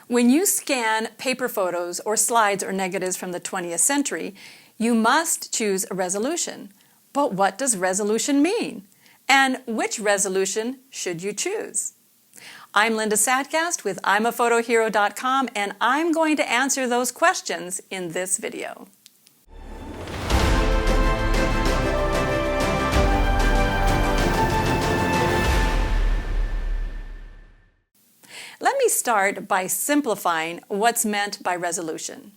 When you scan paper photos or slides or negatives from the 20th century, you must choose a resolution. But what does resolution mean? And which resolution should you choose? I'm Linda Satgast with I'mAPhotoHero.com, and I'm going to answer those questions in this video. Let me start by simplifying what's meant by resolution.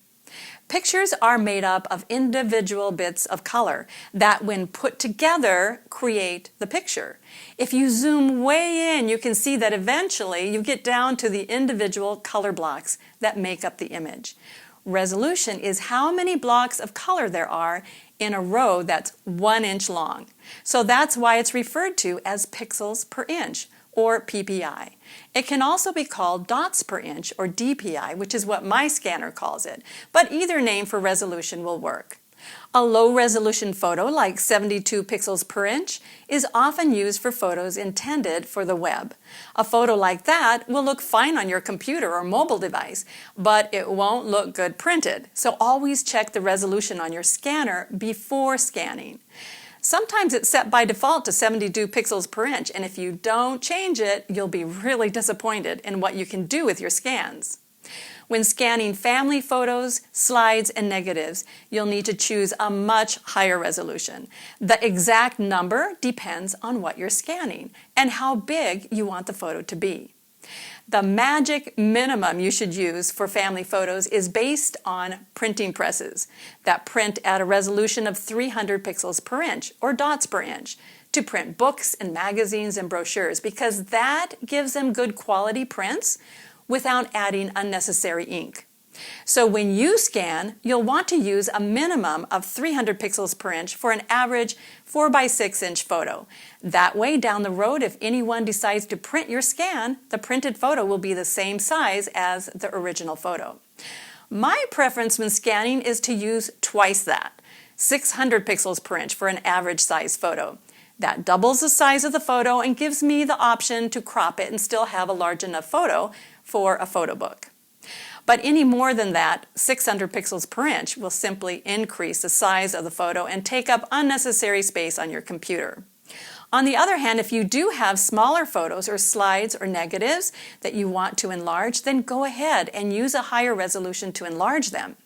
Pictures are made up of individual bits of color that, when put together, create the picture. If you zoom way in, you can see that eventually you get down to the individual color blocks that make up the image. Resolution is how many blocks of color there are in a row that's 1 inch long. So that's why it's referred to as pixels per inch, or PPI. It can also be called dots per inch, or DPI, which is what my scanner calls it, but either name for resolution will work. A low-resolution photo, like 72 pixels per inch, is often used for photos intended for the web. A photo like that will look fine on your computer or mobile device, but it won't look good printed, so always check the resolution on your scanner before scanning. Sometimes it's set by default to 72 pixels per inch, and if you don't change it, you'll be really disappointed in what you can do with your scans. When scanning family photos, slides, and negatives, you'll need to choose a much higher resolution. The exact number depends on what you're scanning and how big you want the photo to be. The magic minimum you should use for family photos is based on printing presses that print at a resolution of 300 pixels per inch, or dots per inch, to print books and magazines and brochures, because that gives them good quality prints without adding unnecessary ink. So when you scan, you'll want to use a minimum of 300 pixels per inch for an average 4 by 6 inch photo. That way, down the road, if anyone decides to print your scan, the printed photo will be the same size as the original photo. My preference when scanning is to use twice that, 600 pixels per inch for an average size photo. That doubles the size of the photo and gives me the option to crop it and still have a large enough photo for a photo book. But any more than that, 600 pixels per inch, will simply increase the size of the photo and take up unnecessary space on your computer. On the other hand, if you do have smaller photos or slides or negatives that you want to enlarge, then go ahead and use a higher resolution to enlarge them.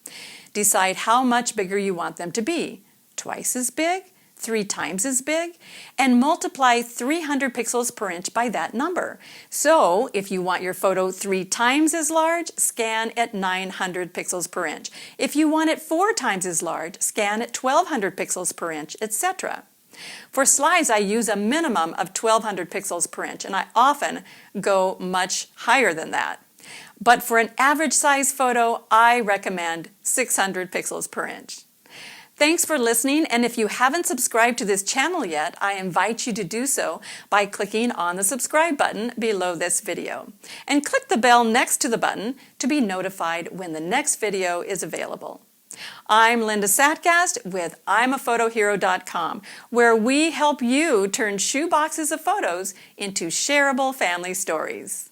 Decide how much bigger you want them to be. Twice as big? 3 times as big, and multiply 300 pixels per inch by that number. So if you want your photo 3 times as large, scan at 900 pixels per inch. If you want it 4 times as large, scan at 1200 pixels per inch, etc. For slides, I use a minimum of 1200 pixels per inch, and I often go much higher than that. But for an average size photo, I recommend 600 pixels per inch. Thanks for listening, and if you haven't subscribed to this channel yet, I invite you to do so by clicking on the subscribe button below this video. And click the bell next to the button to be notified when the next video is available. I'm Linda Satgast with I'mAPhotoHero.com, where we help you turn shoe boxes of photos into shareable family stories.